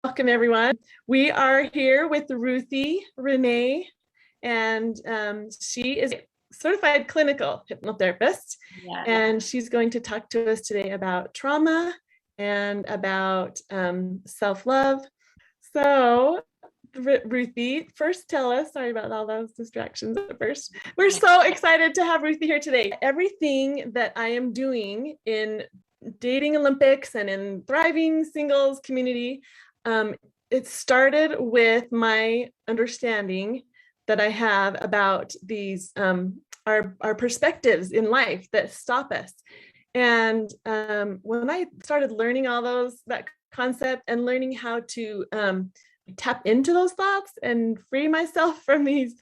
Welcome, everyone. We are here with Ruthie Renae, and she is a certified clinical hypnotherapist. Yeah. And she's going to talk to us today about trauma and about self-love. So, Ruthie, first tell us, sorry about all those distractions at first. We're so excited to have Ruthie here today. Everything that I am doing in dating Olympics and in thriving singles community, it started with my understanding that I have about these our perspectives in life that stop us. And when I started learning that concept and learning how to tap into those thoughts and free myself from these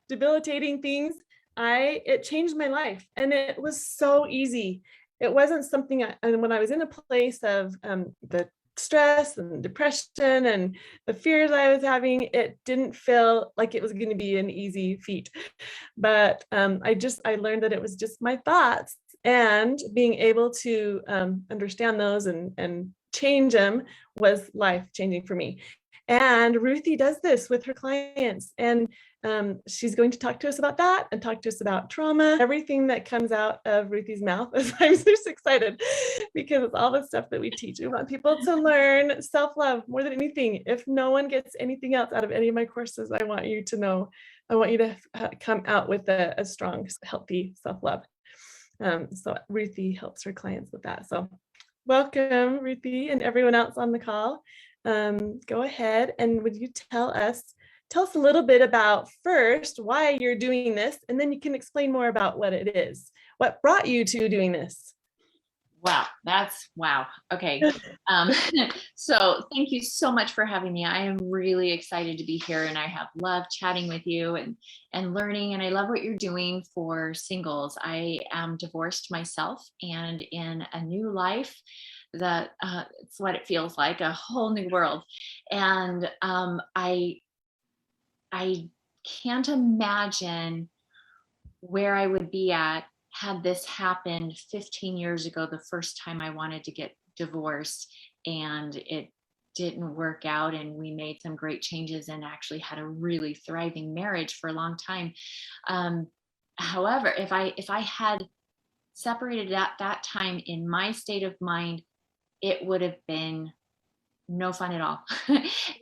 debilitating things, it changed my life, and it was so easy. It wasn't something and when I was in a place of the stress and depression and the fears I was having, it didn't feel like it was going to be an easy feat. But I learned that it was just my thoughts, and being able to understand those and change them was life changing for me. And Ruthie does this with her clients, and she's going to talk to us about that and talk to us about trauma, everything that comes out of Ruthie's mouth. I'm just excited because it's all the stuff that we teach. We want people to learn self-love more than anything. If no one gets anything else out of any of my courses, I want you to know, I want you to come out with a strong, healthy self-love. So Ruthie helps her clients with that. So welcome, Ruthie, and everyone else on the call. Go ahead, and would you tell us a little bit about first why you're doing this, and then you can explain more about what it is. What brought you to doing this? Wow. Okay. So thank you so much for having me. I am really excited to be here, and I have loved chatting with you and learning, and I love what you're doing for singles. I am divorced myself and in a new life that it's what it feels like, a whole new world. And I can't imagine where I would be at had this happened 15 years ago, the first time I wanted to get divorced, and it didn't work out, and we made some great changes and actually had a really thriving marriage for a long time. However, if I had separated at that time in my state of mind, it would have been no fun at all.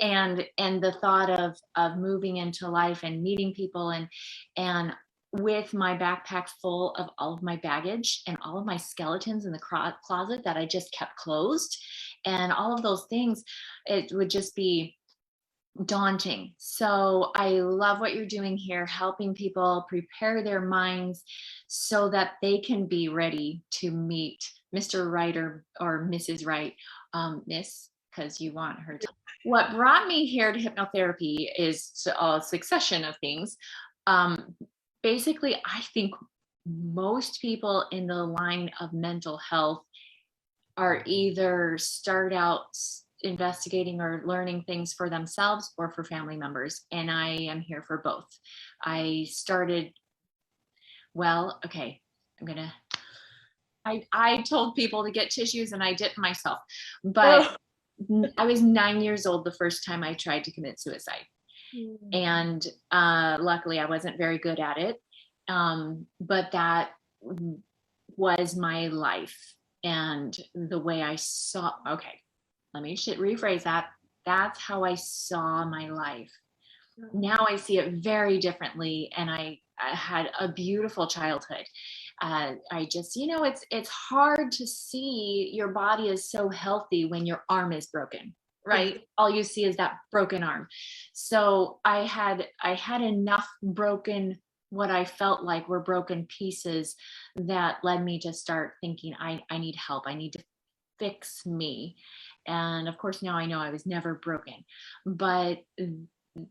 and the thought of moving into life and meeting people and with my backpack full of all of my baggage and all of my skeletons in the closet that I just kept closed and all of those things, it would just be daunting. So I love what you're doing here, helping people prepare their minds so that they can be ready to meet Mr. Right or Mrs. Right, Miss, because you want her to. What brought me here to hypnotherapy is a succession of things. Basically, I think most people in the line of mental health are either start out investigating or learning things for themselves or for family members. And I am here for both. I started, I told people to get tissues and I didn't myself, but I was 9 years old the first time I tried to commit suicide. And luckily I wasn't very good at it. But that was my life and the way I saw, let me rephrase that. That's how I saw my life. Now I see it very differently, and I had a beautiful childhood. I just, it's hard to see your body is so healthy when your arm is broken, right? All you see is that broken arm. So I had enough broken, what I felt like were broken pieces, that led me to start thinking, I need help. I need to fix me. And of course, now I know I was never broken, but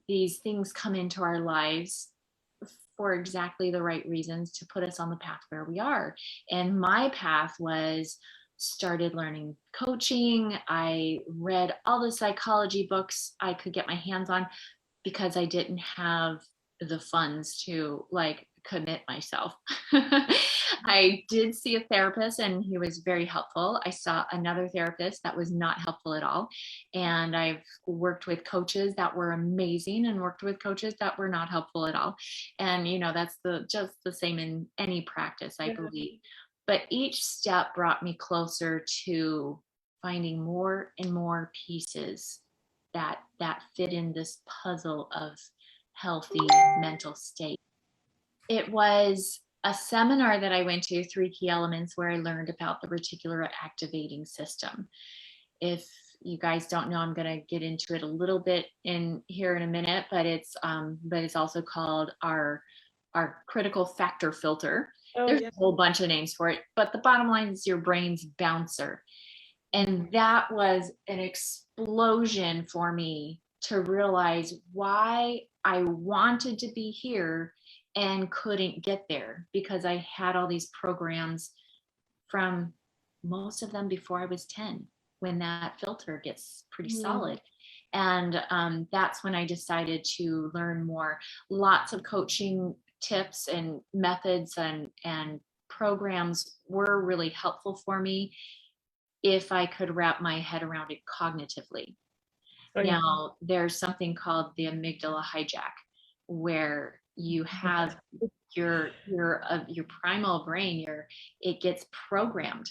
these things come into our lives for exactly the right reasons to put us on the path where we are. And my path was started learning coaching. I read all the psychology books I could get my hands on because I didn't have the funds to commit myself. I did see a therapist and he was very helpful. I saw another therapist that was not helpful at all. And I've worked with coaches that were amazing and worked with coaches that were not helpful at all. And, that's just the same in any practice, I believe. But each step brought me closer to finding more and more pieces that fit in this puzzle of healthy mental state. It was a seminar that I went to, 3 Key Elements, where I learned about the reticular activating system. If you guys don't know, I'm going to get into it a little bit in a minute, but it's also called our critical factor filter. There's a whole bunch of names for it, but the bottom line is your brain's bouncer. And that was an explosion for me to realize why I wanted to be here and couldn't get there, because I had all these programs, from most of them before I was 10, when that filter gets pretty solid. And that's when I decided to learn more. Lots of coaching tips and methods and programs were really helpful for me if I could wrap my head around it cognitively. Now, there's something called the Amygdala Hijack, where you have your primal brain, it gets programmed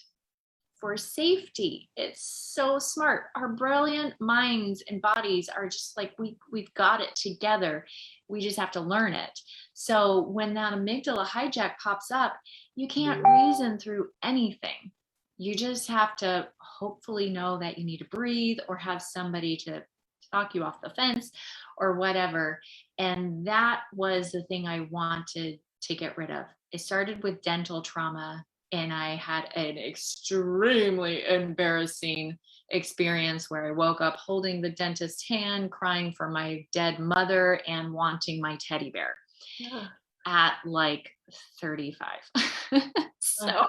for safety. It's so smart. Our brilliant minds and bodies are just like, we've got it together. We just have to learn it. So when that amygdala hijack pops up, you can't reason through anything. You just have to hopefully know that you need to breathe, or have somebody to talk you off the fence or whatever. And that was the thing I wanted to get rid of. It started with dental trauma, and I had an extremely embarrassing experience where I woke up holding the dentist's hand, crying for my dead mother, and wanting my teddy bear at like 35. So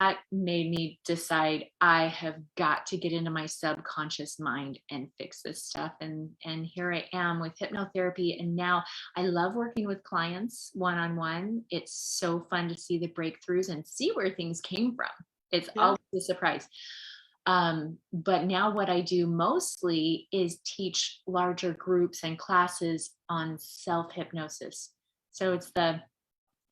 that made me decide I have got to get into my subconscious mind and fix this stuff. And here I am with hypnotherapy. And now I love working with clients one-on-one. It's so fun to see the breakthroughs and see where things came from. It's always a surprise. But now what I do mostly is teach larger groups and classes on self-hypnosis. So it's the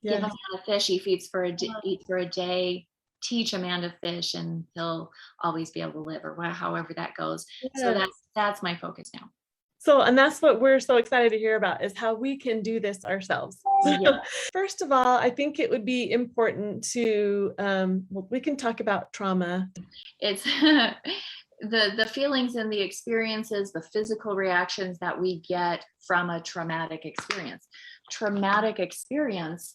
give a man a fish, he feeds for eat for a day, teach a man to fish, and he'll always be able to live, or however that goes. So that's my focus now. So, and that's what we're so excited to hear about, is how we can do this ourselves. So, first of all, I think it would be important to, we can talk about trauma. It's the feelings and the experiences, the physical reactions that we get from a traumatic experience. Traumatic experience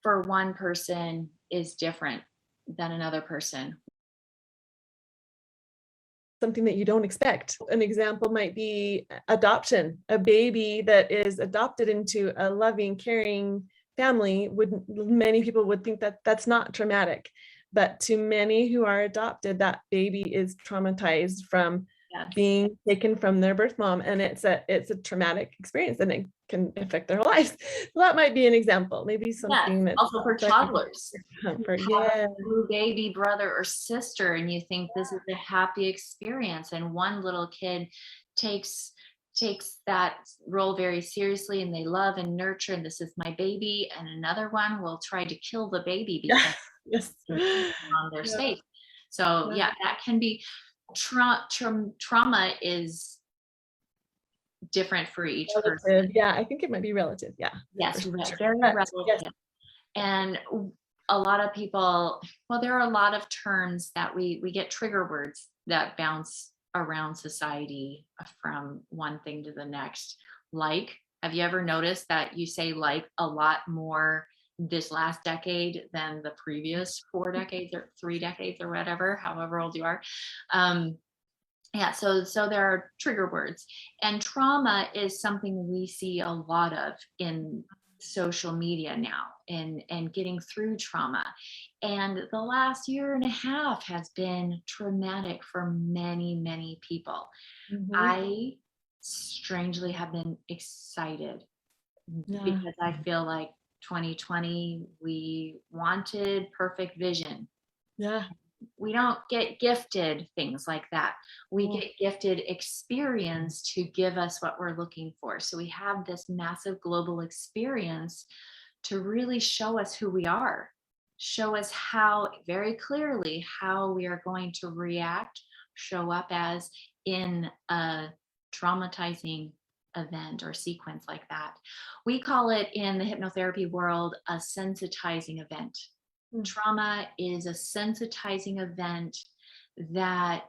for one person is different than another person. Something that you don't expect. An example might be adoption. A baby that is adopted into a loving, caring family, many people would think that that's not traumatic. But to many who are adopted, that baby is traumatized from being taken from their birth mom, and it's a traumatic experience, and it can affect their whole lives. So that might be an example, maybe something that's also for toddlers. A baby brother or sister, and you think this is a happy experience, and one little kid takes that role very seriously, and they love and nurture, and this is my baby, and another one will try to kill the baby because on their space. So that can be trauma is different for each person. I think it might be relative. Yes, very relative. And a lot of people, there are a lot of terms that we get trigger words that bounce around society from one thing to the next. Like, have you ever noticed that you say like a lot more this last decade than the previous 4 decades or 3 decades or whatever, however old you are? So there are trigger words, and trauma is something we see a lot of in social media now, and getting through trauma. And the last 1.5 years has been traumatic for many, many people. I strangely have been excited because I feel like 2020, we wanted perfect vision. Yeah. We don't get gifted things like that. We Cool. get gifted experience to give us what we're looking for. So we have this massive global experience to really show us who we are, show us how very clearly how we are going to react, show up as in a traumatizing event or sequence like that. We call it in the hypnotherapy world a sensitizing event. Trauma is a sensitizing event that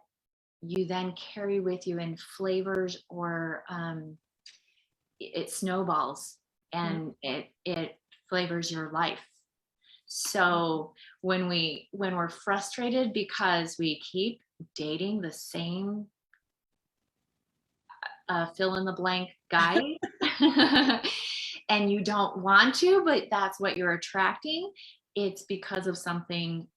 you then carry with you in flavors, or it snowballs and it flavors your life. So when we're frustrated because we keep dating the same fill in the blank guy and you don't want to, but that's what you're attracting, it's because of something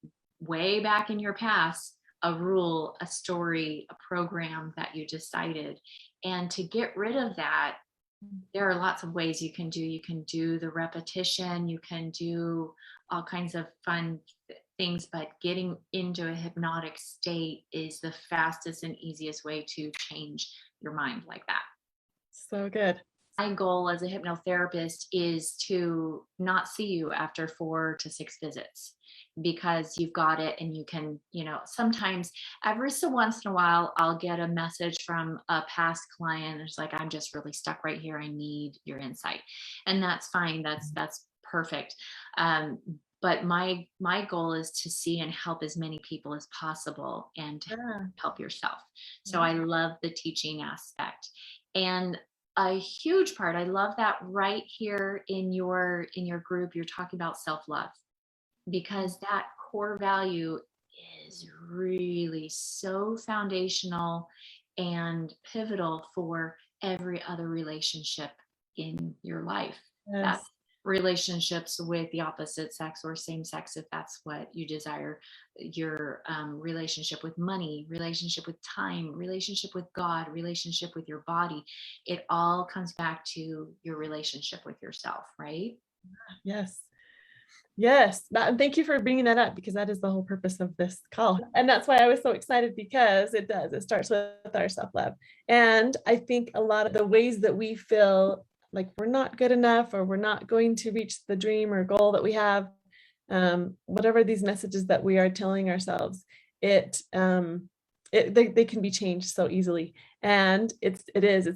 way back in your past, a rule, a story, a program that you decided. And to get rid of that, there are lots of ways you can do. You can do the repetition, you can do all kinds of fun things, but getting into a hypnotic state is the fastest and easiest way to change your mind like that. So good. My goal as a hypnotherapist is to not see you after 4 to 6 visits, because you've got it and you can, sometimes every so once in a while, I'll get a message from a past client. It's like, I'm just really stuck right here. I need your insight. And that's fine. That's perfect. But my goal is to see and help as many people as possible and to help yourself. So I love the teaching aspect. And a huge part, I love that right here in your group, you're talking about self-love, because that core value is really so foundational and pivotal for every other relationship in your life. Yes. That's relationships with the opposite sex or same sex, if that's what you desire, your relationship with money, relationship with time, relationship with God, relationship with your body. It all comes back to your relationship with yourself, right? Yes. Yes. And thank you for bringing that up, because that is the whole purpose of this call. And that's why I was so excited, because it starts with our self-love. And I think a lot of the ways that we feel like we're not good enough, or we're not going to reach the dream or goal that we have, whatever these messages that we are telling ourselves, they can be changed so easily. And it's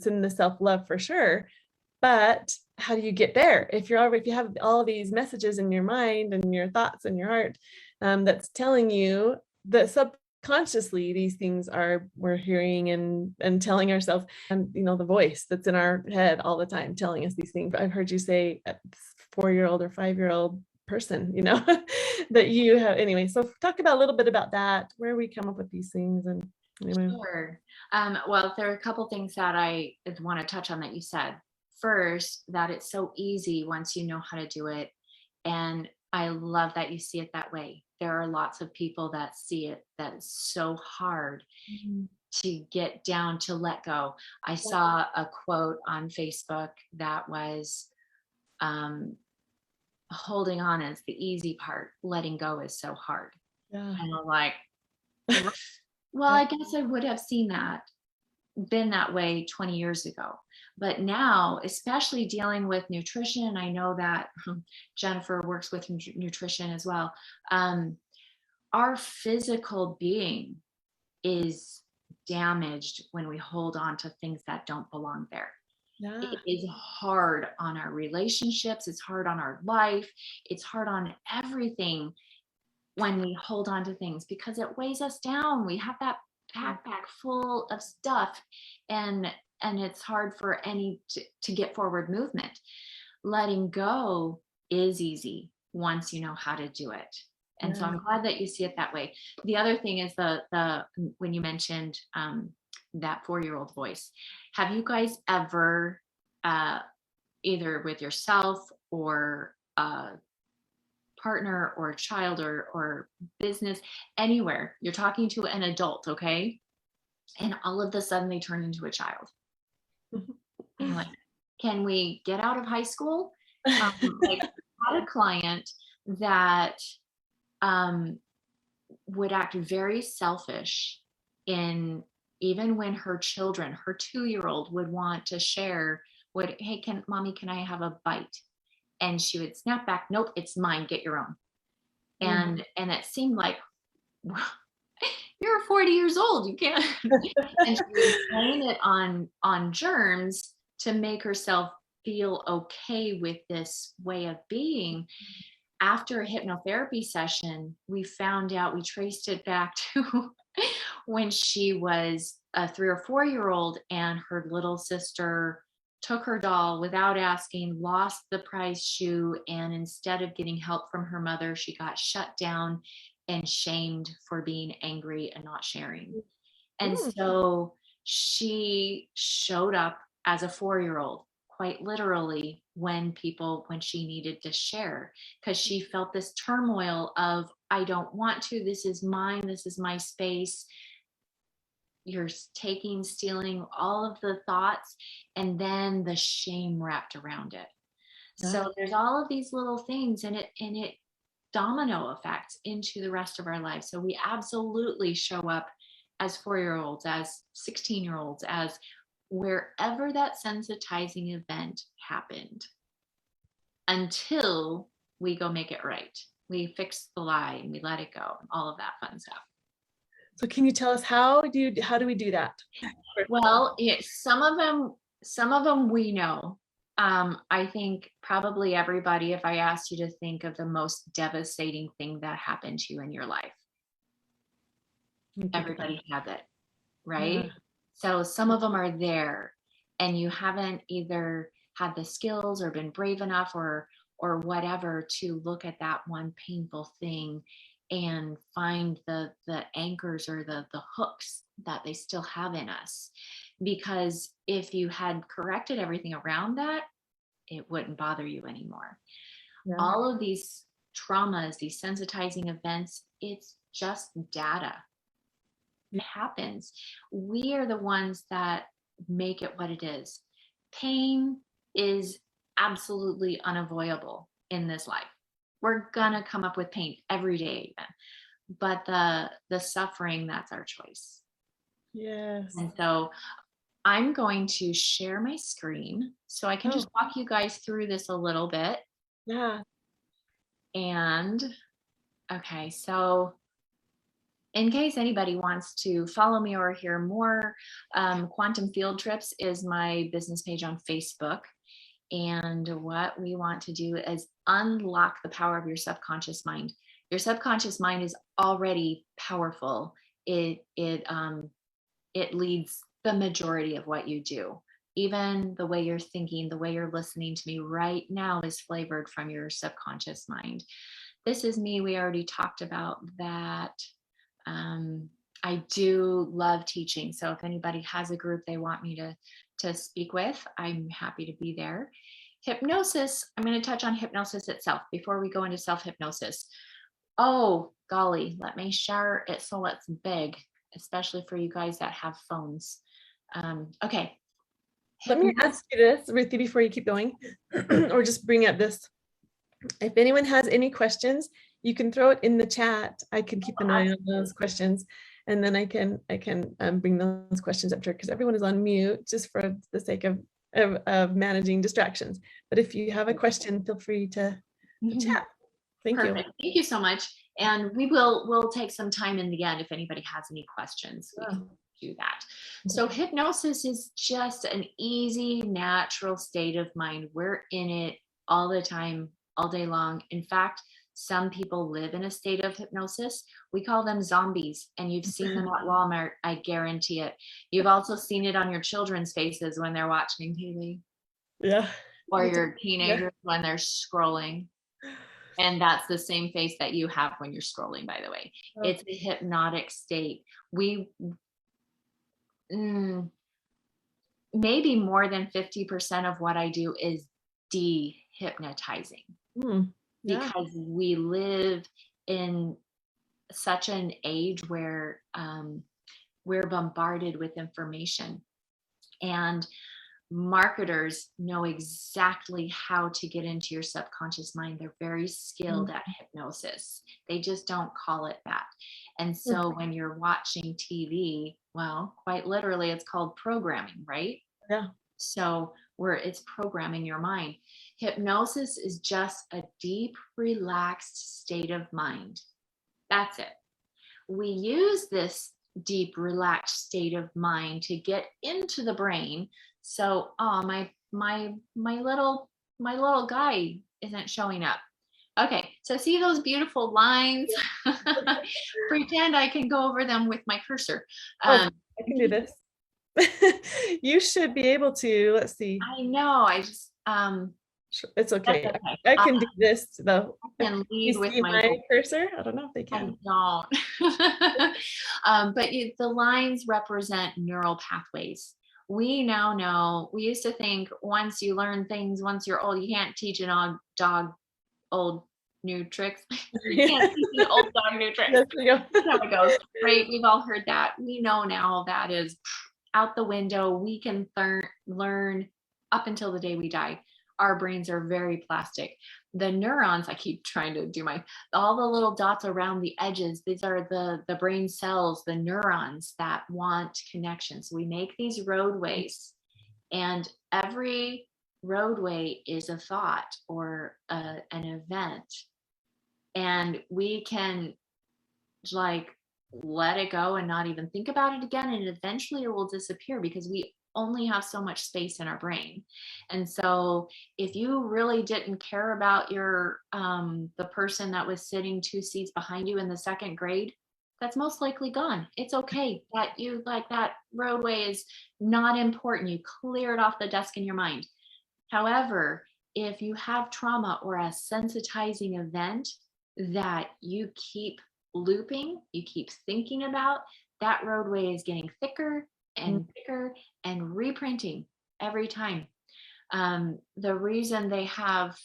in the self-love for sure. But how do you get there if you have all these messages in your mind and your thoughts and your heart, that's telling you that subconsciously these things we're hearing and telling ourselves, and the voice that's in our head all the time telling us these things. I've heard you say a 4-year-old or 5-year-old person, that you have. Anyway, so talk about a little bit about that, where we come up with these things. And anyway. Sure. Well, there are a couple things that I want to touch on that you said. First, that it's so easy once you know how to do it. And I love that you see it that way. There are lots of people that see it that it's so hard to get down, to let go. I saw a quote on Facebook that was, holding on is the easy part, letting go is so hard. Yeah. And I'm like, well, I guess I would have been that way 20 years ago. But now, especially dealing with nutrition, I know that Jennifer works with nutrition as well. Our physical being is damaged when we hold on to things that don't belong there. Yeah. It is hard on our relationships. It's hard on our life. It's hard on everything when we hold on to things, because it weighs us down. We have that backpack full of stuff, and it's hard for to get forward movement. Letting go is easy once you know how to do it. And so I'm glad that you see it that way. The other thing is the when you mentioned that 4-year-old voice, have you guys ever either with yourself or partner or a child or business, anywhere, you're talking to an adult, okay? And all of a sudden they turn into a child. And like, can we get out of high school? Like, had a client that would act very selfish in, even when her children, her 2-year-old would want to share, hey, can I have a bite? And she would snap back, nope, it's mine, get your own. And it seemed like, you're 40 years old, you can't. And she was blame it on germs to make herself feel okay with this way of being. After a hypnotherapy session, we found out, we traced it back to when she was a 3 or 4-year-old, and her little sister took her doll without asking, lost the prize shoe, and instead of getting help from her mother, she got shut down and shamed for being angry and not sharing. And so she showed up as a 4-year-old, quite literally, when she needed to share, because she felt this turmoil of, I don't want to, this is mine, this is my space. You're taking, stealing, all of the thoughts, and then the shame wrapped around it. So there's all of these little things, and it domino effects into the rest of our lives. So we absolutely show up as 4-year-olds, as 16-year-olds, as wherever that sensitizing event happened, until we go make it right. We fix the lie and we let it go, and all of that fun stuff. So can you tell us how do we do that? Well, some of them we know. I think probably everybody, if I asked you to think of the most devastating thing that happened to you in your life, everybody has it, right? So some of them are there, and you haven't either had the skills or been brave enough or whatever to look at that one painful thing and find the anchors or the hooks that they still have in us. Because if you had corrected everything around that, it wouldn't bother you anymore. All of these traumas, these sensitizing events, it's just data. It happens. We are the ones that make it what it is. Pain is absolutely unavoidable in this life. We're gonna come up with pain every day, even. But the suffering, that's our choice. Yes. And so I'm going to share my screen so I can just walk you guys through this a little bit. Yeah. And okay, so in case anybody wants to follow me or hear more, Quantum Field Trips is my business page on Facebook. And what we want to do is unlock the power of your subconscious mind. Your subconscious mind is already powerful. It leads the majority of what you do. Even the way you're thinking, the way you're listening to me right now is flavored from your subconscious mind. This is me. We already talked about that. I do love teaching. So if anybody has a group they want me to speak with, I'm happy to be there. Hypnosis, I'm going to touch on hypnosis itself before we go into self-hypnosis. Oh, golly, let me share it so it's big, especially for you guys that have phones. Okay. Let me ask you this, Ruthie, before you keep going, or just bring up this. If anyone has any questions, you can throw it in the chat. I can keep an eye on those questions, and then I can bring those questions up to her, because everyone is on mute just for the sake of managing distractions. But if you have a question, feel free to chat. Thank you. Thank you so much. And we'll take some time in the end if anybody has any questions. We can do that. So hypnosis is just an easy, natural state of mind. We're in it all the time, all day long. In fact, some people live in a state of hypnosis. We call them zombies, and you've seen them at Walmart. I guarantee it. You've also seen it on your children's faces when they're watching TV. Yeah. Or your teenagers when they're scrolling. And that's the same face that you have when you're scrolling, by the way. It's a hypnotic state. Maybe more than 50% of what I do is de-hypnotizing. Because we live in such an age where we're bombarded with information. And marketers know exactly how to get into your subconscious mind. They're very skilled at hypnosis. They just don't call it that. And so when you're watching TV, well, quite literally, it's called programming, right? Yeah. So it's programming your mind. Hypnosis is just a deep, relaxed state of mind. That's it. We use this deep, relaxed state of mind to get into the brain. So, my little guy isn't showing up. Okay, so see those beautiful lines? Pretend I can go over them with my cursor. I can do this. You should be able to. Let's see. I know. I just it's okay. okay. I can do this though. I can lead with my cursor. I don't know if they can. I don't. But the lines represent neural pathways. We now know. We used to think once you learn things, once you're old, you can't teach an dog old new tricks. You can't teach an old dog new tricks. That's how it goes. Right? We've all heard that. We know now that is out the window. We can learn up until the day we die. Our brains are very plastic. The neurons, I keep trying to do all the little dots around the edges, these are the brain cells, the neurons that want connections. We make these roadways, and every roadway is a thought or an event. And we can let it go and not even think about it again, and eventually it will disappear because we only have so much space in our brain. And so if you really didn't care about your the person that was sitting 2 seats behind you in the second grade, that's most likely gone. It's okay that that roadway is not important. You clear it off the desk in your mind. However, if you have trauma or a sensitizing event that you keep looping, you keep thinking about, that roadway is getting thicker and thicker and reprinting every time. The reason they have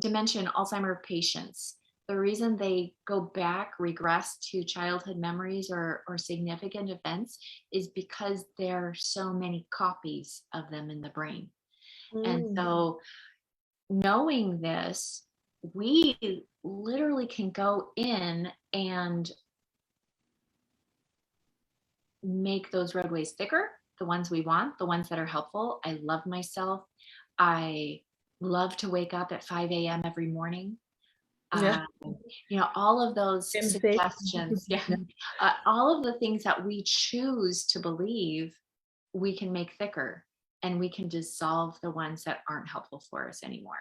dementia, Alzheimer's patients, the reason they go back, regress to childhood memories or significant events is because there are so many copies of them in the brain. And so knowing this, we literally can go in and make those roadways thicker, the ones we want, the ones that are helpful. I love myself. I love to wake up at 5 a.m. every morning. All of those suggestions, all of the things that we choose to believe, we can make thicker, and we can dissolve the ones that aren't helpful for us anymore.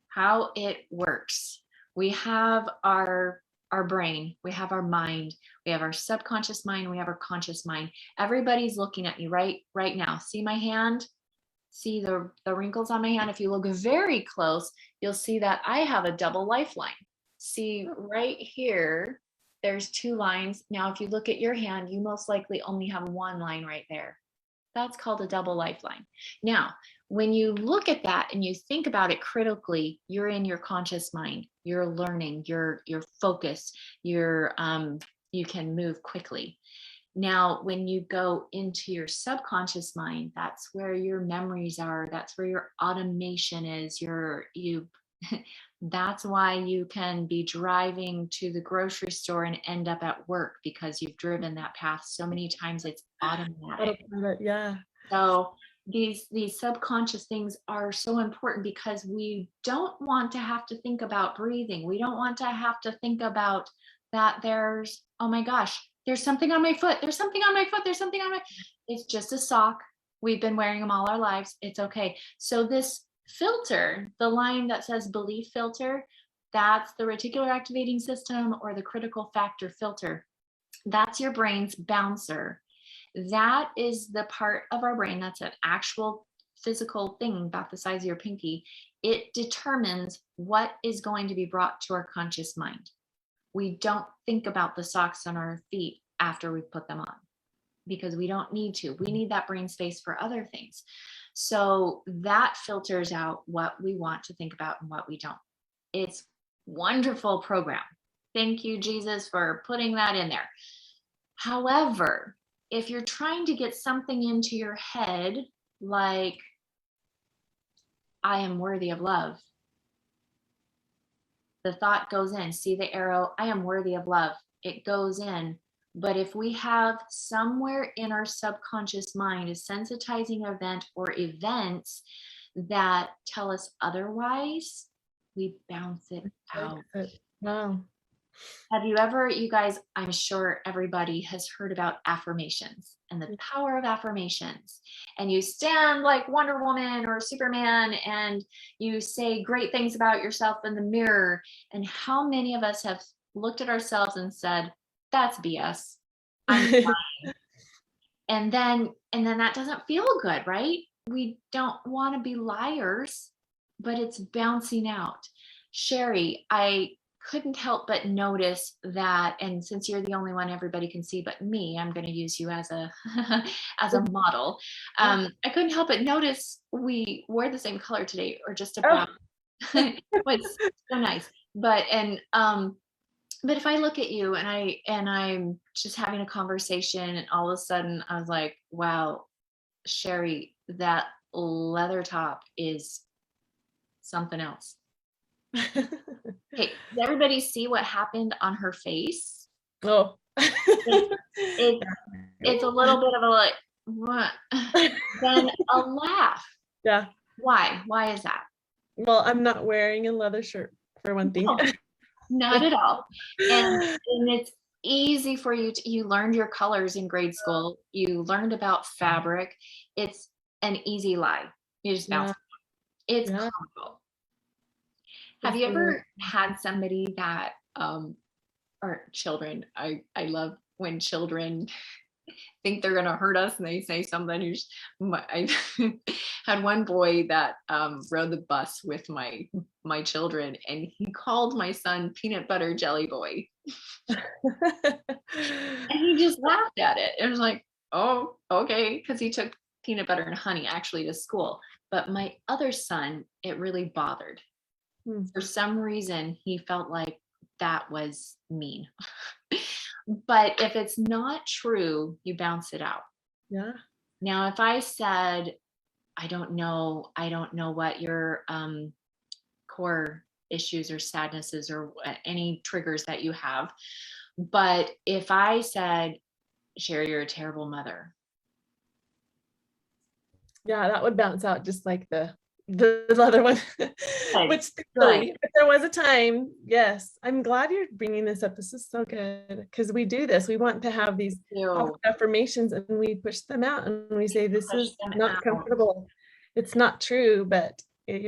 How it works. We have our brain, we have our mind, we have our subconscious mind, we have our conscious mind. Everybody's looking at me right now. See my hand? See the wrinkles on my hand? If you look very close, you'll see that I have a double lifeline. See right here, there's 2 lines. Now, if you look at your hand, you most likely only have 1 line right there. That's called a double lifeline. Now, when you look at that and you think about it critically, you're in your conscious mind, you're learning, you're focused, you can move quickly. Now, when you go into your subconscious mind, that's where your memories are, that's where your automation is, that's why you can be driving to the grocery store and end up at work, because you've driven that path so many times, it's automatic. Yeah. So these subconscious things are so important because we don't want to have to think about breathing. We don't want to have to think about that there's, oh my gosh, there's something on my foot. There's something on my foot. There's something on my, it's just a sock. We've been wearing them all our lives. It's okay. So this filter, the line that says belief filter, that's the reticular activating system or the critical factor filter. That's your brain's bouncer. That is the part of our brain that's an actual physical thing about the size of your pinky. It determines what is going to be brought to our conscious mind. We don't think about the socks on our feet after we put them on because we don't need to. We need that brain space for other things. So that filters out what we want to think about and what we don't. It's wonderful program. Thank you, Jesus, for putting that in there. However, if you're trying to get something into your head, like, I am worthy of love, the thought goes in. See the arrow? I am worthy of love. It goes in. But if we have somewhere in our subconscious mind a sensitizing event or events that tell us otherwise, we bounce it out. Wow. Have you ever, you guys, I'm sure everybody has heard about affirmations and the power of affirmations. And you stand like Wonder Woman or Superman and you say great things about yourself in the mirror. And how many of us have looked at ourselves and said, that's BS. I'm lying. And then that doesn't feel good, right? We don't want to be liars, but it's bouncing out. Sherry, I couldn't help but notice that, and since you're the only one everybody can see but me, I'm going to use you as a as a model. I couldn't help but notice we wore the same color today, or just about. It was so nice. But if I look at you and I'm just having a conversation, and all of a sudden I was like, wow, Sherry, that leather top is something else. Okay, does everybody see what happened on her face? Oh. It's a little bit of a like, what? Then a laugh. Yeah. Why? Why is that? Well, I'm not wearing a leather shirt, for one thing. No, not at all. And it's easy for you you learned your colors in grade school. You learned about fabric. It's an easy lie. You just bounce. It's comical. Have you ever had somebody that, or children, I love when children think they're going to hurt us and they say something. I had one boy that rode the bus with my children, and he called my son Peanut Butter Jelly Boy. And he just laughed at it. It was like, oh, okay, because he took peanut butter and honey actually to school. But my other son, it really bothered. For some reason, he felt like that was mean. But if it's not true, you bounce it out. Yeah. Now, if I said, I don't know what your core issues or sadnesses or any triggers that you have, but if I said, Sherry, you're a terrible mother. Yeah, that would bounce out just like the other one. Which really, if there was a time, yes. I'm glad you're bringing this up. This is so good, because we do this. We want to have these affirmations and we push them out and we say, this is not comfortable. It's not true, but how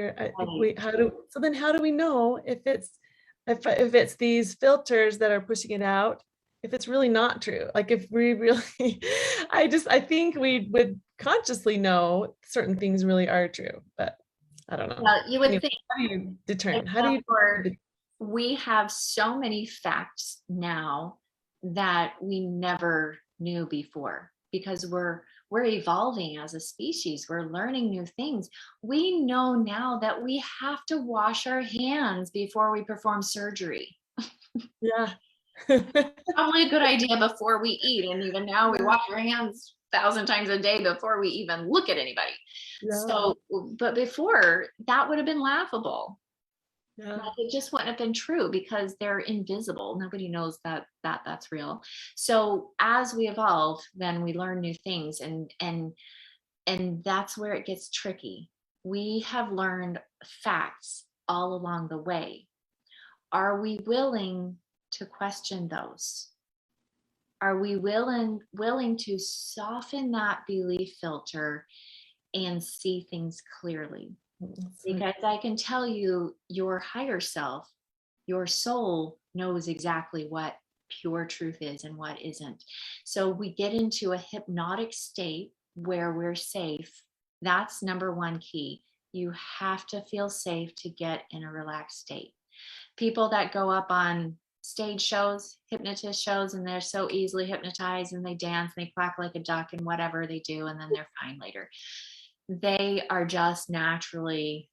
do we know if it's these filters that are pushing it out, if it's really not true? Like, if we really, I think we would consciously know certain things really are true, but I don't know. Well, you would think. How do you determine? We have so many facts now that we never knew before, because we're evolving as a species. We're learning new things. We know now that we have to wash our hands before we perform surgery. Yeah. Probably a good idea before we eat. And even now we wash our hands 1,000 times a day before we even look at anybody. So, but before, that would have been laughable. Like, it just wouldn't have been true because they're invisible. Nobody knows that that's real. So as we evolve, then we learn new things, and that's where it gets tricky. We have learned facts all along the way. Are we willing to question those? Are we willing to soften that belief filter and see things clearly? Because I can tell you, your higher self, your soul, knows exactly what pure truth is and what isn't. So we get into a hypnotic state where we're safe. That's number one key. You have to feel safe to get in a relaxed state. People that go up on stage shows, hypnotist shows, and they're so easily hypnotized, and they dance and they quack like a duck and whatever they do, and then they're fine later. They are just naturally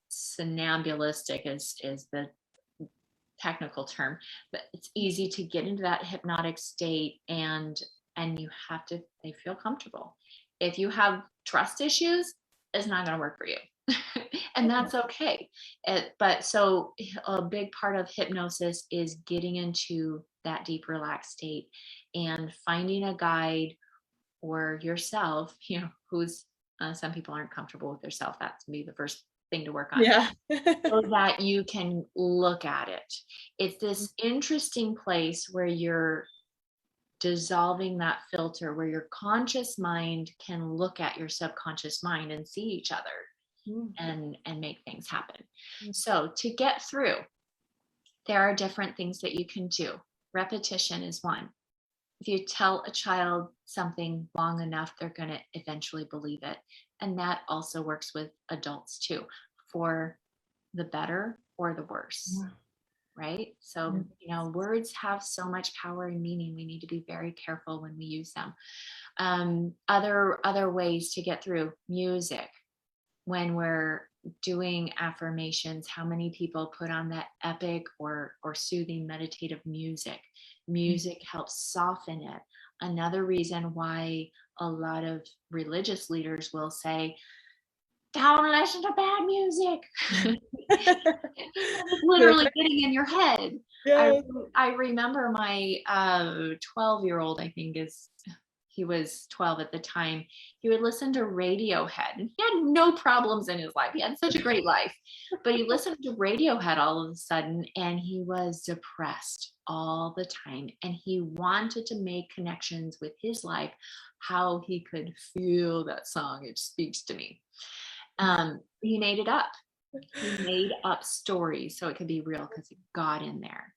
somnambulistic is the technical term, but it's easy to get into that hypnotic state and and they feel comfortable. If you have trust issues, it's not going to work for you. And that's okay. But so a big part of hypnosis is getting into that deep relaxed state and finding a guide or yourself, who's some people aren't comfortable with themselves. That's me, the first thing to work on. Yeah. So that you can look at it. It's this interesting place where you're dissolving that filter, where your conscious mind can look at your subconscious mind and see each other and make things happen. So to get through, there are different things that you can do. Repetition is one. If you tell a child something long enough, they're going to eventually believe it. And that also works with adults too, for the better or the worse. Right? So, words have so much power and meaning. We need to be very careful when we use them. Other ways to get through: music. When we're doing affirmations, how many people put on that epic or soothing meditative music? Music helps soften it. Another reason why a lot of religious leaders will say, don't listen to bad music. It's literally getting in your head. Yeah. I remember my 12-year-old, I think he was 12 at the time. He would listen to Radiohead, and he had no problems in his life. He had such a great life, but he listened to Radiohead all of a sudden, and he was depressed all the time. And he wanted to make connections with his life, how he could feel that song. It speaks to me. He made it up. He made up stories so it could be real because it got in there.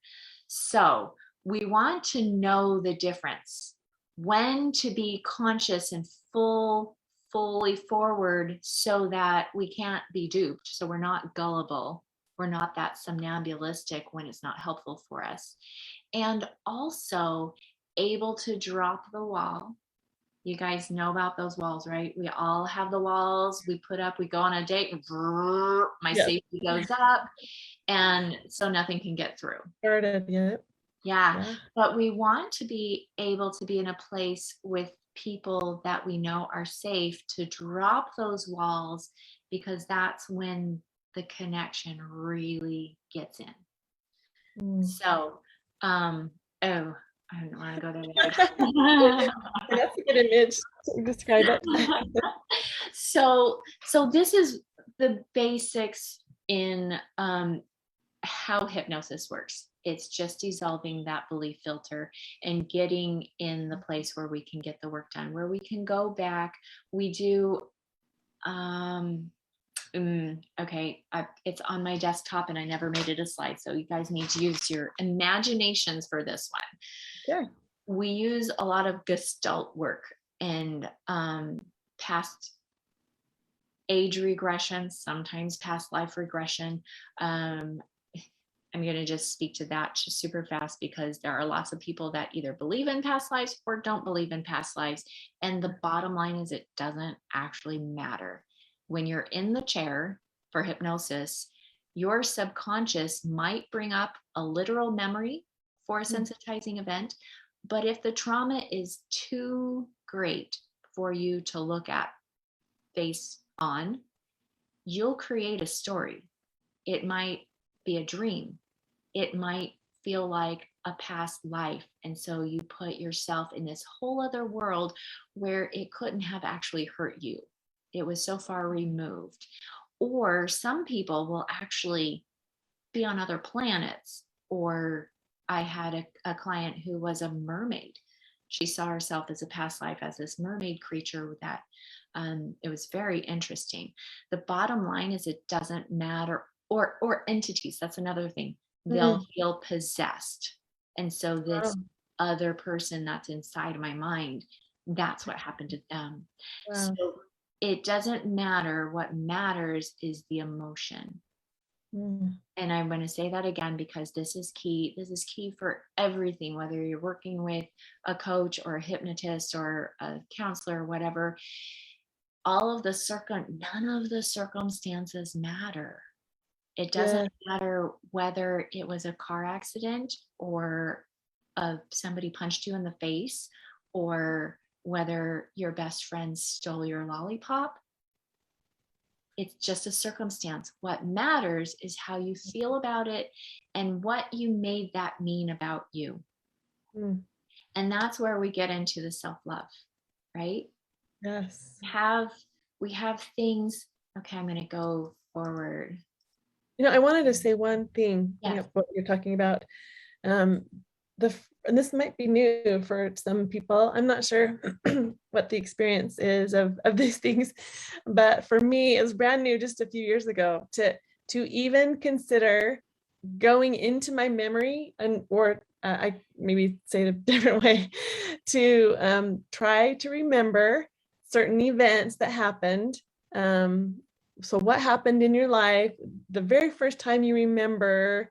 So we want to know the difference, when to be conscious and fully forward, so that we can't be duped. So we're not gullible. We're not that somnambulistic when it's not helpful for us. And also able to drop the wall. You guys know about those walls, right? We all have the walls we put up. We go on a date, and my safety goes up, and so nothing can get through. Started, yeah. But we want to be able to be in a place with people that we know are safe to drop those walls, because that's when the connection really gets in. So, I don't want to go there. That's a good image to describe it. So this is the basics in how hypnosis works. It's just dissolving that belief filter and getting in the place where we can get the work done, where we can go back. We do it's on my desktop and I never made it a slide, so you guys need to use your imaginations for this one. Sure. We use a lot of Gestalt work and past age regression, sometimes past life regression. I'm going to just speak to that just super fast, because there are lots of people that either believe in past lives or don't believe in past lives. And the bottom line is, it doesn't actually matter. When you're in the chair for hypnosis, your subconscious might bring up a literal memory for a sensitizing event. But if the trauma is too great for you to look at face on, you'll create a story. It might be a dream. It might feel like a past life. And so you put yourself in this whole other world where it couldn't have actually hurt you. It was so far removed. Or some people will actually be on other planets. Or I had a client who was a mermaid. She saw herself as a past life as this mermaid creature that it was very interesting. The bottom line is, it doesn't matter. Or entities, that's another thing. They'll feel possessed. And so this other person that's inside my mind, that's what happened to them. So it doesn't matter. What matters is the emotion. And I'm going to say that again, because this is key. This is key for everything, whether you're working with a coach or a hypnotist or a counselor or whatever. None of the circumstances matter. It doesn't matter whether it was a car accident or somebody punched you in the face, or whether your best friend stole your lollipop. It's just a circumstance. What matters is how you feel about it and what you made that mean about you. Mm. And that's where we get into the self-love, right? Yes. We have things. Okay, I'm going to go forward. I wanted to say one thing. Yes. What you're talking about. And this might be new for some people. I'm not sure what the experience is of these things, but for me, it was brand new just a few years ago to even consider going into my memory or I maybe say it a different way, to try to remember certain events that happened. So what happened in your life the very first time you remember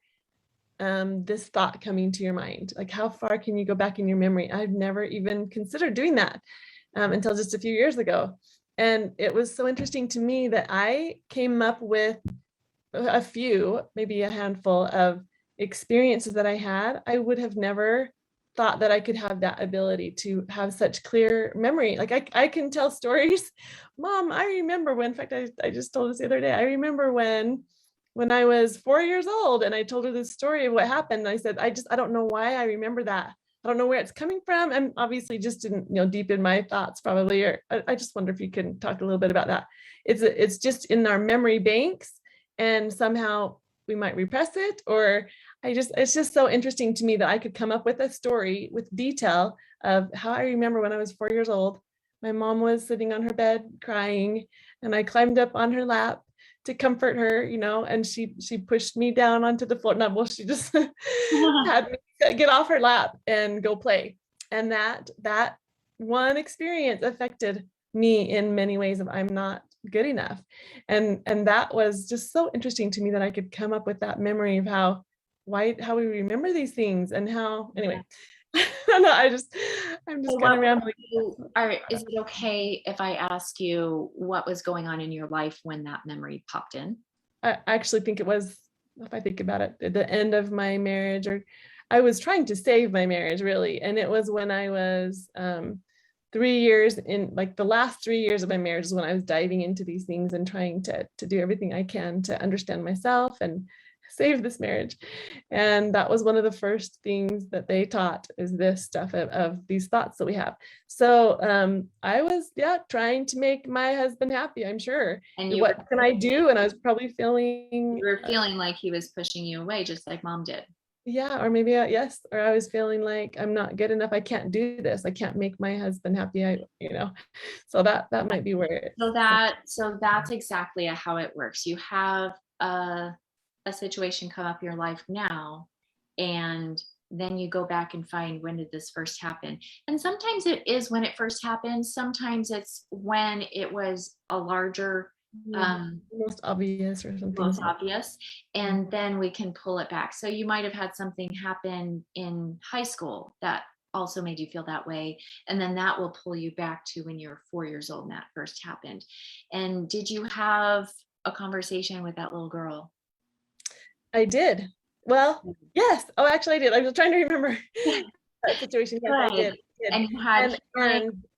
this thought coming to your mind? Like, how far can you go back in your memory? I've never even considered doing that until just a few years ago. And it was so interesting to me that I came up with a few, maybe a handful of experiences that I had. I would have never thought that I could have that ability to have such clear memory. Like I can tell stories. Mom, I remember when, in fact, I just told this the other day, I remember when I was 4 years old and I told her this story of what happened. I said, I don't know why I remember that. I don't know where it's coming from. I'm obviously just in, deep in my thoughts probably, or I just wonder if you can talk a little bit about that. It's just in our memory banks and somehow we might repress it, or it's just so interesting to me that I could come up with a story with detail of how I remember when I was 4 years old. My mom was sitting on her bed crying and I climbed up on her lap to comfort her, and she pushed me down onto the floor. No, well, she just had me get off her lap and go play. And that one experience affected me in many ways of I'm not good enough. And that was just so interesting to me that I could come up with that memory of how we remember these things and how, anyway. I don't know, I'm just kind of rambling. Is it okay if I ask you what was going on in your life when that memory popped in? I actually think it was, if I think about it, at the end of my marriage, or I was trying to save my marriage really. And it was when I was 3 years in, like the last 3 years of my marriage is when I was diving into these things and trying to do everything I can to understand myself and save this marriage. And that was one of the first things that they taught, is this stuff of these thoughts that we have. So I was trying to make my husband happy, I'm sure. And what can I do? And I was probably feeling, you were feeling like he was pushing you away, just like mom did. Yeah, or maybe yes, or I was feeling like I'm not good enough. I can't do this. I can't make my husband happy. So that might be where. So that's exactly how it works. You have a situation come up in your life now, and then you go back and find, when did this first happen? And sometimes it is when it first happened. Sometimes it's when it was a larger, most obvious or something. Most obvious, and then we can pull it back. So you might have had something happen in high school that also made you feel that way, and then that will pull you back to when you're 4 years old and that first happened. And did you have a conversation with that little girl? I did. Well, yes. Oh, actually I did. I was trying to remember that situation. Yes, I did. And you had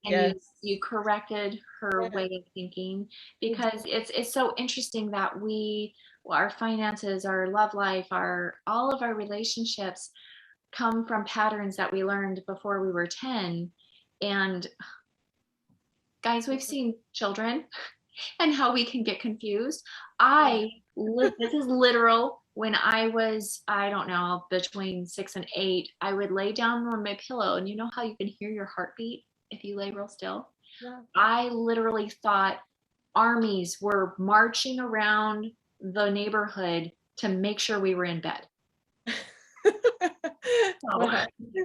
yes. you corrected her way of thinking, because it's so interesting that our finances, our love life, all of our relationships come from patterns that we learned before we were 10. And guys, we've seen children and how we can get confused. This is literal. When I was, I don't know, between 6 and 8, I would lay down on my pillow, and you know how you can hear your heartbeat if you lay real still? Yeah. I literally thought armies were marching around the neighborhood to make sure we were in bed.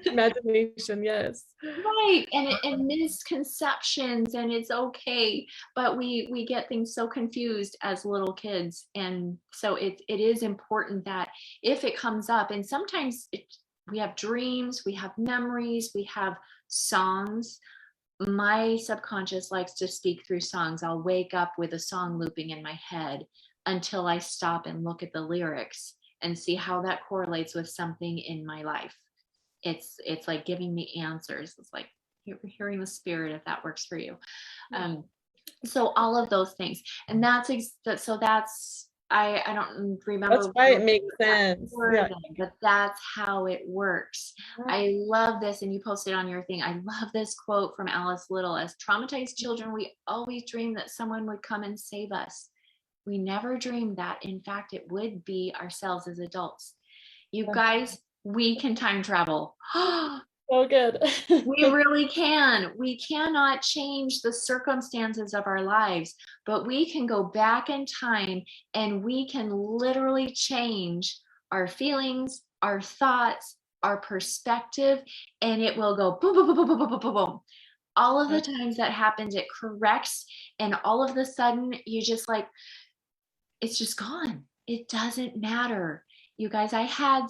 Imagination, yes. Right. And misconceptions, and it's okay, but we get things so confused as little kids. And so it is important that if it comes up, and sometimes we have dreams, we have memories, we have songs. My subconscious likes to speak through songs. I'll wake up with a song looping in my head until I stop and look at the lyrics and see how that correlates with something in my life. It's like giving me answers. It's like, hearing the spirit, if that works for you. So all of those things, and that's I don't remember. That's why it makes sense. Yeah. But that's how it works. I love this, and you posted on your thing. I love this quote from Alice Little. As traumatized children, we always dreamed that someone would come and save us. We never dreamed that, in fact, it would be ourselves as adults. You guys, we can time travel. So good. We really can. We cannot change the circumstances of our lives, but we can go back in time and we can literally change our feelings, our thoughts, our perspective, and it will go boom, boom, boom, boom, boom, boom, boom, boom, boom. All of the times that happens, it corrects, and all of the sudden you just like, it's just gone. It doesn't matter. You guys, I had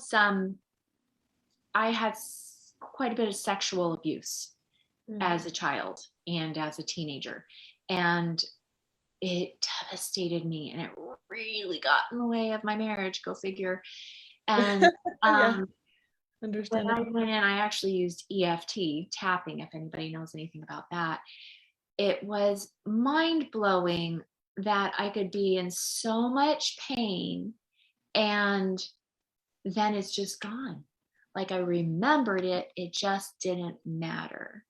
quite a bit of sexual abuse as a child and as a teenager, and it devastated me, and it really got in the way of my marriage. Go figure. And when I went in, I actually used EFT tapping, if anybody knows anything about that. It was mind-blowing that I could be in so much pain and then it's just gone. Like, I remembered it, it just didn't matter.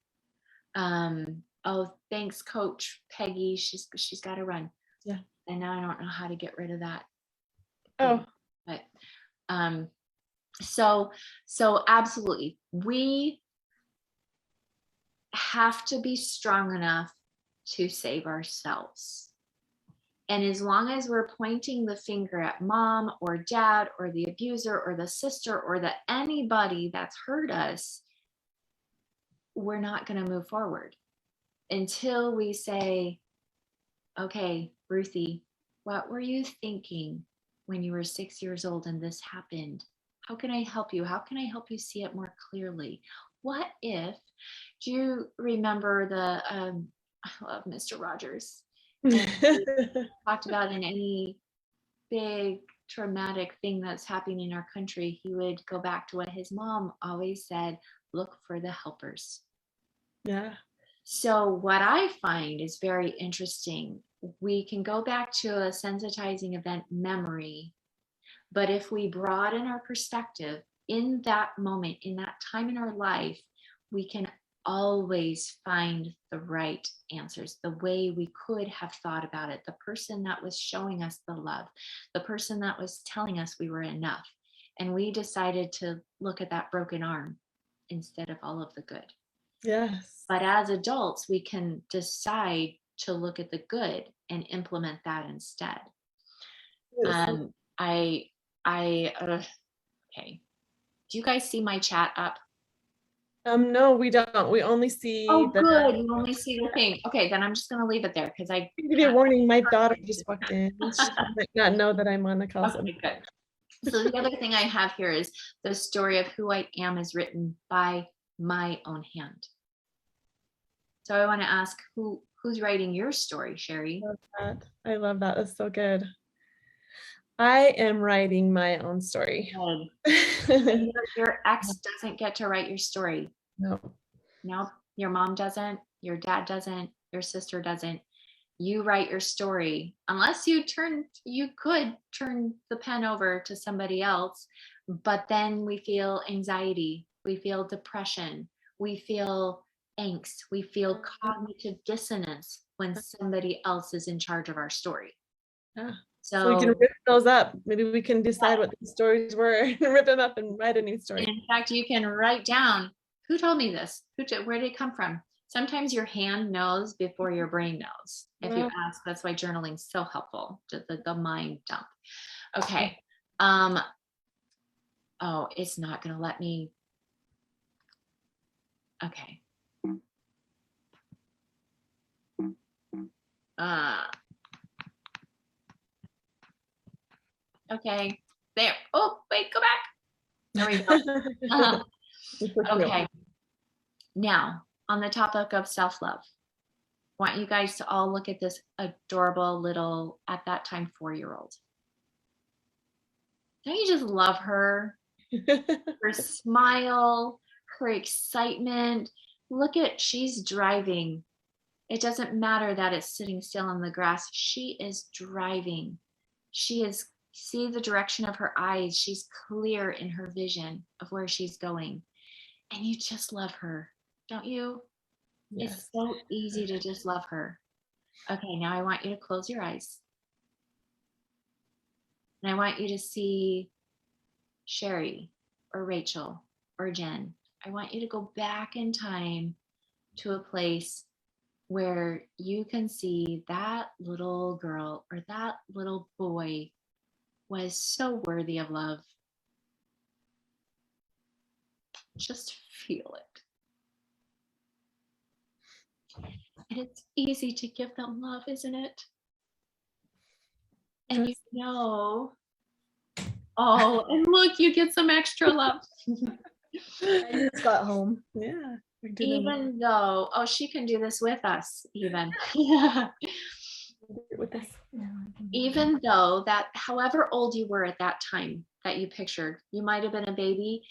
Oh, thanks, Coach Peggy. She's got to run. Yeah. And now I don't know how to get rid of that. Oh. But so absolutely, we have to be strong enough to save ourselves. And as long as we're pointing the finger at mom or dad or the abuser or the sister or anybody that's hurt us, we're not going to move forward until we say, okay, Ruthie, what were you thinking when you were 6 years old and this happened? How can I help you? How can I help you see it more clearly? What if, do you remember I love Mr. Rogers. Talked about in any big traumatic thing that's happening in our country, he would go back to what his mom always said: look for the helpers. Yeah. So what I find is very interesting, we can go back to a sensitizing event memory, but if we broaden our perspective in that moment, in that time in our life, we can always find the right answers, the way we could have thought about it, the person that was showing us the love, the person that was telling us we were enough. And we decided to look at that broken arm instead of all of the good. Yes. But as adults, we can decide to look at the good and implement that instead. Okay. Do you guys see my chat up? No, we don't. We only see. Oh, good. You only see the thing. Okay, then I'm just going to leave it there because I give you a warning. My daughter just walked in. She might not know that I'm on the call. Okay, good. So the other thing I have here is the story of who I am is written by my own hand. So I want to ask, who's writing your story, Sherry? I love that. That's so good. I am writing my own story. Your ex doesn't get to write your story. No. No, your mom doesn't, your dad doesn't, your sister doesn't. You write your story, unless you could turn the pen over to somebody else, but then we feel anxiety, we feel depression, we feel angst, we feel cognitive dissonance when somebody else is in charge of our story. Yeah. So we can rip those up. Maybe we can decide what the stories were and rip them up and write a new story. In fact, you can write down, who told me this? Where did it come from? Sometimes your hand knows before your brain knows. If you ask, that's why journaling is so helpful, the mind dump. Okay. Oh, it's not going to let me. Okay. Okay, there. Oh, wait, go back. There we go. Okay. Now, on the topic of self-love, I want you guys to all look at this adorable little, at that time, 4-year-old. Don't you just love her? Her smile, her excitement, Look at, she's driving. It doesn't matter that it's sitting still on the grass. She is driving. She is, see the direction of her eyes. She's clear in her vision of where she's going. And you just love her, don't you? Yes. It's so easy to just love her. Okay, now I want you to close your eyes. And I want you to see Sherry or Rachel or Jen. I want you to go back in time to a place where you can see that little girl or that little boy was so worthy of love. Just feel it. And it's easy to give them love, isn't it? And Yes. you know, oh, and look, you get some extra love. I just got home. Yeah. Even though, oh, she can do this with us, even. Yeah. With us. Even though that, however old you were at that time that you pictured, you might have been a baby.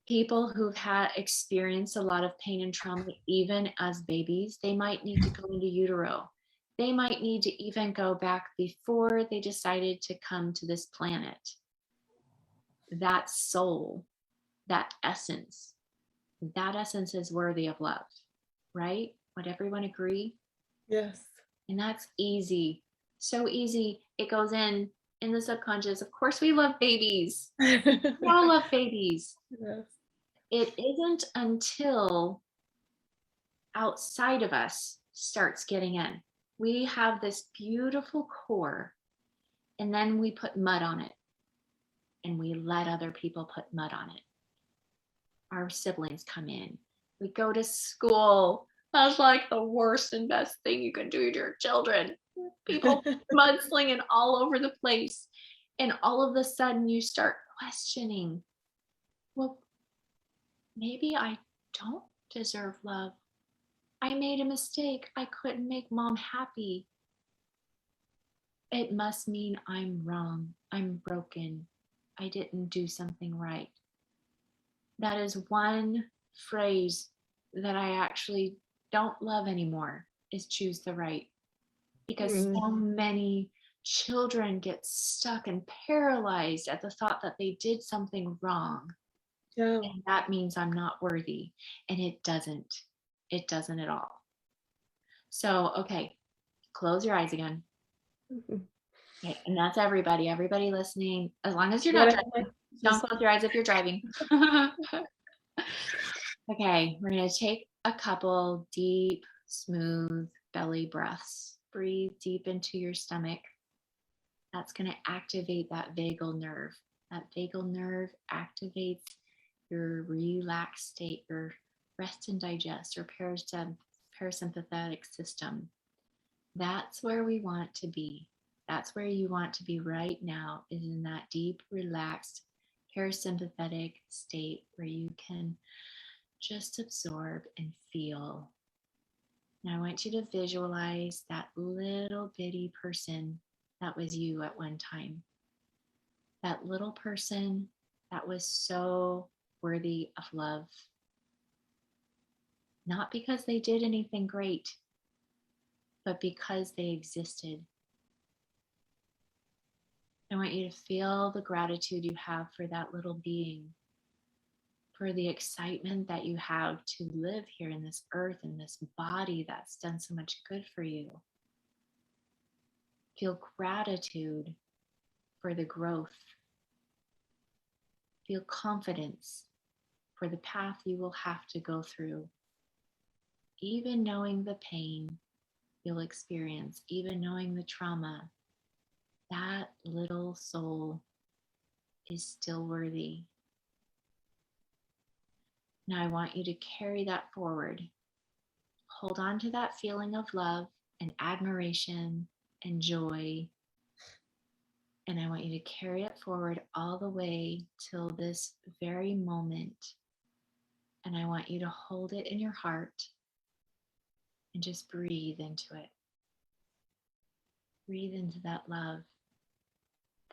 People who've had experienced a lot of pain and trauma, even as babies, they might need to go into utero. They might need to even go back before they decided to come to this planet. That soul, that essence is worthy of love, right? Would everyone agree? Yes. And that's easy. So easy. It goes in the subconscious. Of course, we love babies. We all love babies. Yes. It isn't until outside of us starts getting in. We have this beautiful core, and then we put mud on it, and we let other people put mud on it. Our siblings come in. We go to school. That's like the worst and best thing you can do to your children. People mudslinging all over the place. And all of a sudden you start questioning, well, maybe I don't deserve love. I made a mistake. I couldn't make mom happy. It must mean I'm wrong. I'm broken. I didn't do something right. That is one phrase that I actually don't love anymore, is choose the right. Because so many children get stuck and paralyzed at the thought that they did something wrong. Yeah. And that means I'm not worthy. And it doesn't. It doesn't at all. So, okay, close your eyes again. Okay, and that's everybody. Everybody listening, as long as you're not driving. Don't close your eyes if you're driving. Okay, we're going to take a couple deep, smooth belly breaths. Breathe deep into your stomach. That's going to activate that vagal nerve. That vagal nerve activates your relaxed state, your rest and digest, or parasympathetic system. That's where we want to be. That's where you want to be right now, is in that deep, relaxed, parasympathetic state where you can just absorb and feel. Now I want you to visualize that little bitty person that was you at one time. That little person that was so worthy of love. Not because they did anything great, but because they existed. I want you to feel the gratitude you have for that little being, for the excitement that you have to live here in this earth, in this body that's done so much good for you. Feel gratitude for the growth. Feel confidence for the path you will have to go through. Even knowing the pain you'll experience, even knowing the trauma, that little soul is still worthy. Now I want you to carry that forward. Hold on to that feeling of love and admiration and joy. And I want you to carry it forward all the way till this very moment. And I want you to hold it in your heart and just breathe into it. Breathe into that love.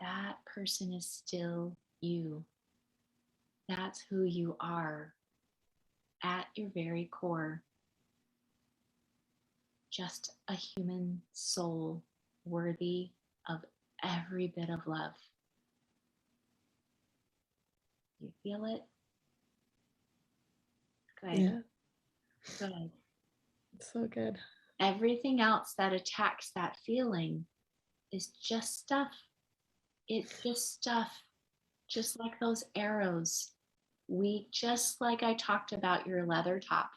That person is still you. That's who you are. at your very core, just a human soul worthy of every bit of love. You feel it? Good. Yeah. Good. So good. Everything else that attacks that feeling is just stuff. It's just stuff, just like those arrows. Just like I talked about your leather top,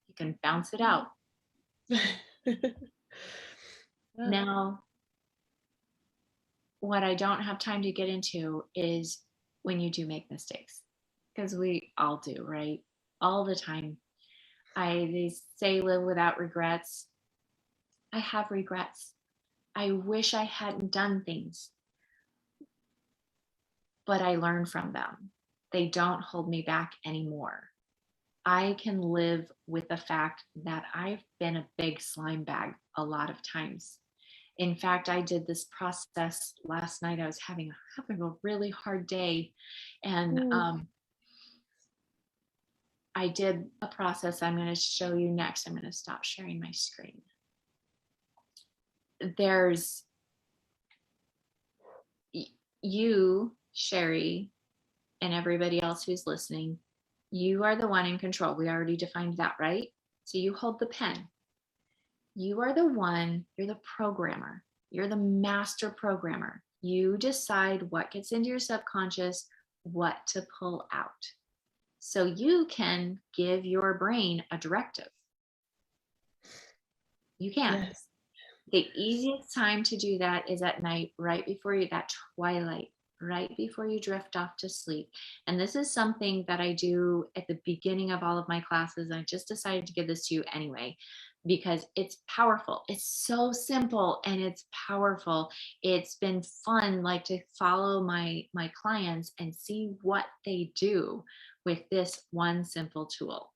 you can bounce it out. Now, what I don't have time to get into is when you do make mistakes, because we all do, right? All the time. They say live without regrets. I have regrets. I wish I hadn't done things, but I learn from them. They don't hold me back anymore. I can live with the fact that I've been a big slime bag a lot of times. In fact, I did this process last night. I was having a really hard day, and I did a process I'm going to show you next. I'm going to stop sharing my screen. There's you, Sherry, and everybody else who's listening. You are the one in control. We already defined that, right? So you hold the pen. You are the one, you're the programmer. You're the master programmer. You decide what gets into your subconscious, what to pull out. So you can give your brain a directive. You can. Yes. The easiest time to do that is at night, right before that twilight, right before you drift off to sleep. And this is something that I do at the beginning of all of my classes. I just decided to give this to you anyway, because it's powerful. It's so simple and it's powerful. It's been fun, like, to follow my clients and see what they do with this one simple tool.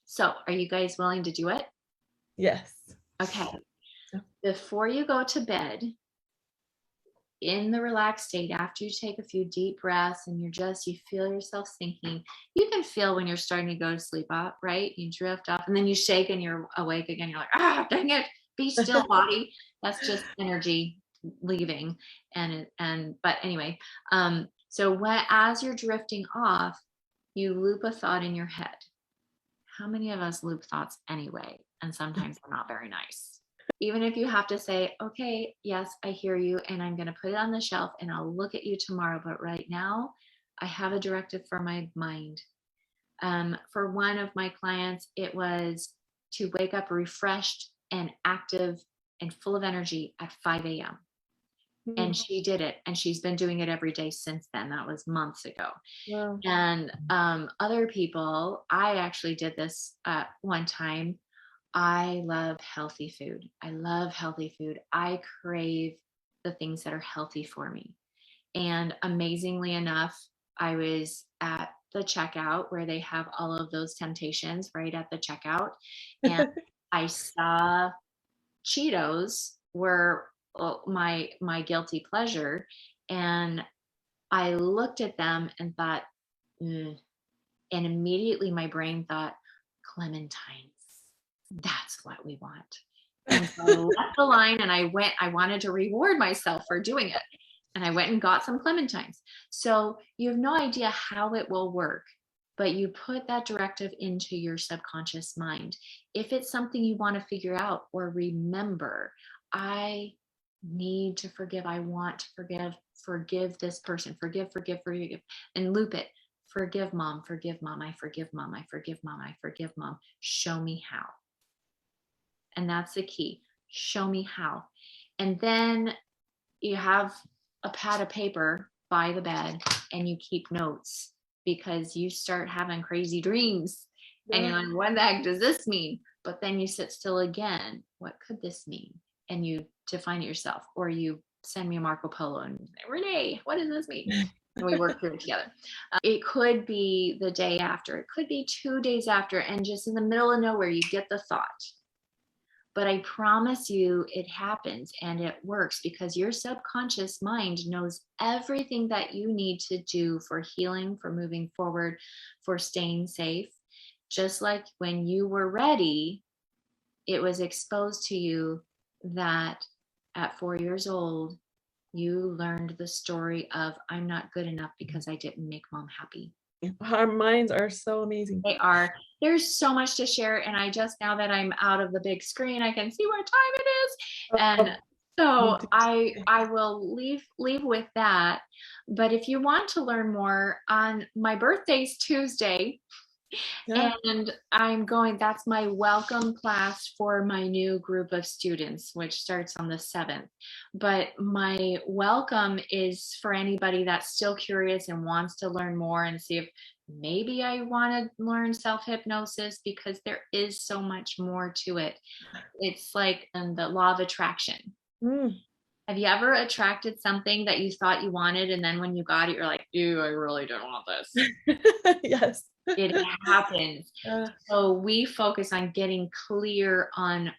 So are you guys willing to do it? Yes. Okay. Before you go to bed, in the relaxed state, after you take a few deep breaths and you feel yourself sinking, you can feel when you're starting to go to sleep, right? You drift off and then you shake and you're awake again. You're like, dang it, be still, body. That's just energy leaving. But anyway, so as you're drifting off, you loop a thought in your head. How many of us loop thoughts anyway? And sometimes they're not very nice. Even if you have to say, okay, yes, I hear you, and I'm going to put it on the shelf and I'll look at you tomorrow. But right now, I have a directive for my mind. For one of my clients, it was to wake up refreshed and active and full of energy at 5 a.m. And she did it, and she's been doing it every day since then. That was months ago. Wow. And other people, I actually did this one time. I love healthy food. I crave the things that are healthy for me. And amazingly enough, I was at the checkout where they have all of those temptations right at the checkout. And I saw Cheetos were my guilty pleasure. And I looked at them and thought, and immediately my brain thought, clementines. That's what we want. And so I left the line and I wanted to reward myself for doing it. And I went and got some clementines. So you have no idea how it will work, but you put that directive into your subconscious mind. If it's something you want to figure out or remember, I need to forgive. I want to forgive this person, forgive, and loop it. Forgive mom, I forgive mom, I forgive mom, I forgive mom. Show me how. And that's the key. Show me how. And then you have a pad of paper by the bed and you keep notes, because you start having crazy dreams. And you're like, what the heck does this mean? But then you sit still again. What could this mean? And you define it yourself, or you send me a Marco Polo and say, Renee, what does this mean? And we work through it together. It could be the day after. It could be 2 days after. And just in the middle of nowhere, you get the thought. But I promise you it happens and it works, because your subconscious mind knows everything that you need to do for healing, for moving forward, for staying safe. just like when you were ready, it was exposed to you that at 4 years old, you learned the story of I'm not good enough because I didn't make mom happy. Our minds are so amazing. They are. There's so much to share. And I just, now that I'm out of the big screen, I can see what time it is. And so I will leave with that. But if you want to learn more, on my birthday's Tuesday, Yeah. and that's my welcome class for my new group of students, which starts on the 7th. But my welcome is for anybody that's still curious and wants to learn more and see if maybe I want to learn self-hypnosis, because there is so much more to it. It's like the law of attraction. Have you ever attracted something that you thought you wanted, and then when you got it, you're like, ew, I really don't want this? Yes. It happens. So we focus on getting clear on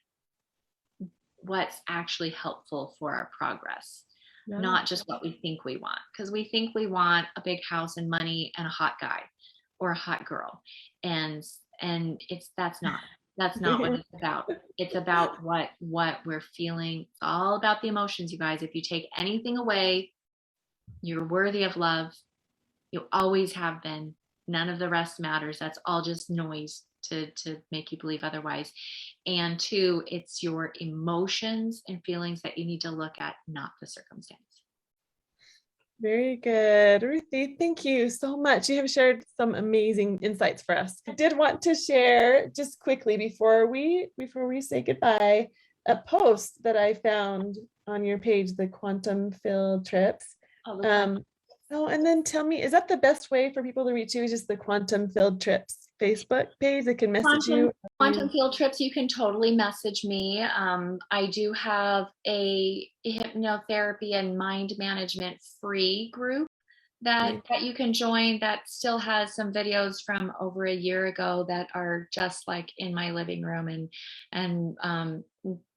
what's actually helpful for our progress, not just what we think we want. Because we think we want a big house and money and a hot guy or a hot girl. And that's not what it's about. It's about what we're feeling. It's all about the emotions, you guys. If you take anything away, you're worthy of love. You always have been. None of the rest matters. That's all just noise to make you believe otherwise. And 2, it's your emotions and feelings that you need to look at, not the circumstance. Very good, Ruthie. Thank you so much. You have shared some amazing insights for us. I did want to share just quickly before we say goodbye, a post that I found on your page, the quantum field trips. And then tell me, is that the best way for people to reach you? Is just the Quantum Field Trips Facebook page that can message you? Quantum Field Trips, you can totally message me. I do have a hypnotherapy and mind management free group that you can join, that still has some videos from over a year ago that are just like in my living room and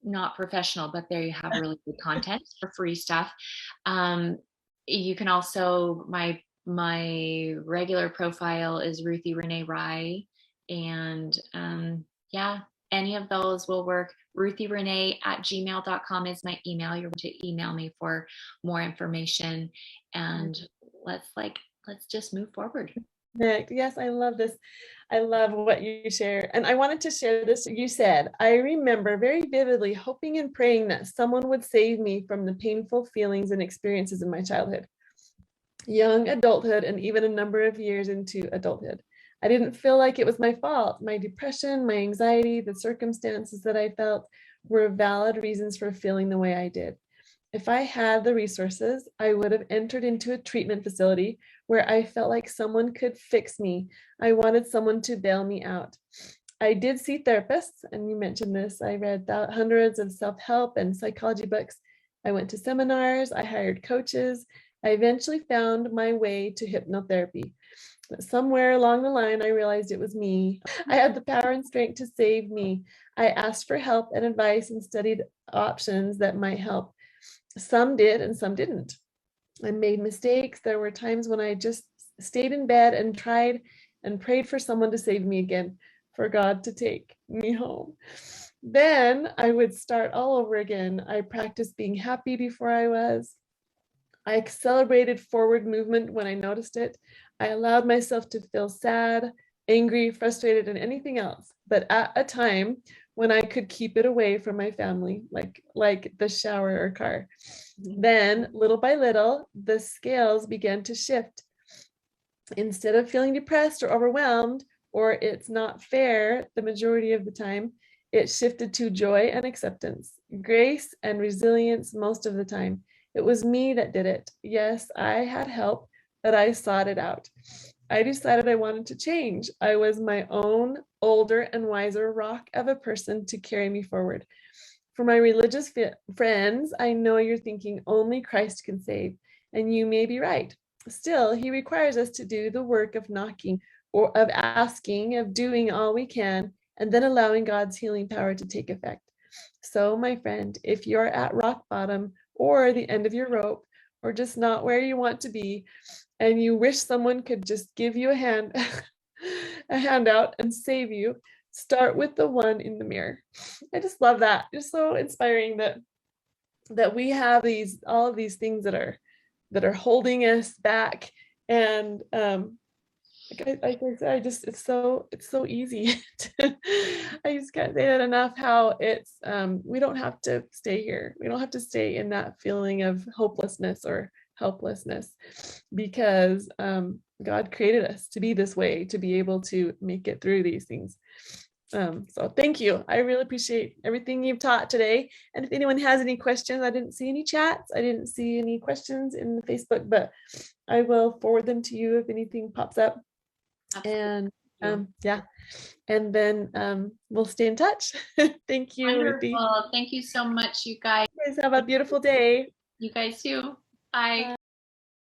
not professional, but there you have really good content for free stuff. You can also, my regular profile is Ruthie Renae Rye, and any of those will work. RuthieRenae@gmail.com is my email. You're going to email me for more information, and let's just move forward. Yes, I love this. I love what you share. And I wanted to share this. You said, I remember very vividly hoping and praying that someone would save me from the painful feelings and experiences in my childhood, young adulthood, and even a number of years into adulthood. I didn't feel like it was my fault. My depression, my anxiety, the circumstances that I felt were valid reasons for feeling the way I did. If I had the resources, I would have entered into a treatment facility where I felt like someone could fix me. I wanted someone to bail me out. I did see therapists, and you mentioned this. I read hundreds of self-help and psychology books. I went to seminars. I hired coaches. I eventually found my way to hypnotherapy. But somewhere along the line, I realized it was me. I had the power and strength to save me. I asked for help and advice and studied options that might help. Some did and some didn't. I made mistakes. There were times when I just stayed in bed and tried and prayed for someone to save me again, for God to take me home. Then I would start all over again. I practiced being happy before I was. I celebrated forward movement when I noticed it. I allowed myself to feel sad, angry, frustrated, and anything else, but at a time when I could keep it away from my family, like the shower or car. Then, little by little, the scales began to shift. Instead of feeling depressed or overwhelmed, or it's not fair the majority of the time, it shifted to joy and acceptance, grace and resilience most of the time. It was me that did it. Yes, I had help, but I sought it out. I decided I wanted to change. I was my own older and wiser rock of a person to carry me forward. For my religious friends, I know you're thinking only Christ can save, and you may be right. Still, he requires us to do the work of knocking, or of asking, of doing all we can, and then allowing God's healing power to take effect. So, my friend, if you're at rock bottom or the end of your rope, or just not where you want to be, and you wish someone could just give you a hand a handout and save you, start with the one in the mirror. I just love that. It's so inspiring that we have all of these things that are holding us back. And I just, it's so easy. I just can't say that enough, how it's, we don't have to stay here. We don't have to stay in that feeling of hopelessness or helplessness, because God created us to be this way, to be able to make it through these things. So thank you. I really appreciate everything you've taught today. And if anyone has any questions, I didn't see any chats. I didn't see any questions in the Facebook, but I will forward them to you if anything pops up. Absolutely. And yeah, and then we'll stay in touch. Thank you, Ruthie. Wonderful. Thank you so much, you guys. You guys have a beautiful day. You guys too. Bye.